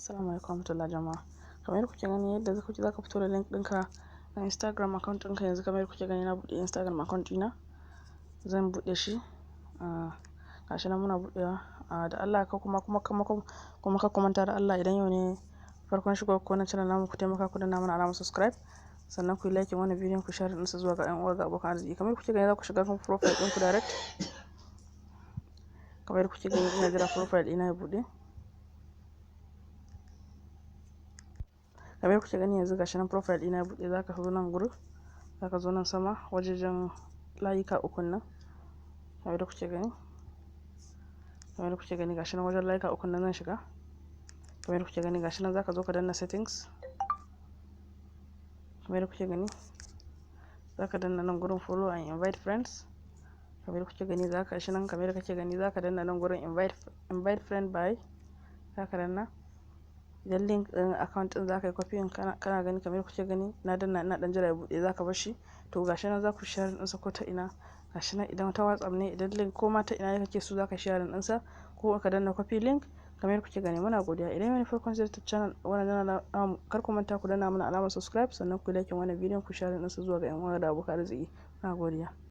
Assalamu alaikum warahmatullahi jama'a. Kamar yadda kuke gani yadda zaka fito da link ɗinka na Instagram account ɗinka yanzu. Kamar yadda kuke gani na buɗe Instagram account ɗina, zan buɗe shi. Gashi nan muna buɗewa. Da Allah ka kuma ka manta da Allah, idan yau ne farkon shigo ko na channel namu, ku taimaka ku danna mana alamar subscribe, sannan ku yi like wannan bidiyon, ku share ɗinsa zuwa ga ƴan uwa ga abokan arziki. Kamar yadda kuke gani za ku shiga kan profile ɗinku direct. Kamar yadda kuke gani ina jira profile ɗina ya buɗe. Kamar yadda kuke gani yanzu gashi nan profile ɗina ya buɗe. Zaka zo nan gurin, zaka zo nan sama wajejen layuka ukun nan. Kamar yadda kuke gani, gashi nan wajen layuka ukun nan zan shiga. Kamar yadda kuke gani gashi nan zaka zo ka danna settings. Kamar yadda kuke gani zaka danna nan gurin follow and invite friends. Kamar yadda kuke gani zaka danna nan gurin invite friend by, zaka danna. Idan link ɗin account ɗin zaka yi copy, kana gani kamar yadda kuke gani na danna, ina ɗan jira ya buɗe. Zaka bar shi to gashi nan za ku share ɗinsa ko ta ina. Gashi nan idan ta WhatsApp ne, idan link ko ma ta ina ne kake so zaka share ɗinsa, ko ka danna copy link. Kamar yadda kuke gani muna godiya. Idan wani farkon ziyartar channel wannan kar ku manta ku danna mana alamar subscribe, sannan ku like wannan bidiyon, ku share ɗinsa zuwa ga ƴan uwa da abokan arziki. Muna godiya.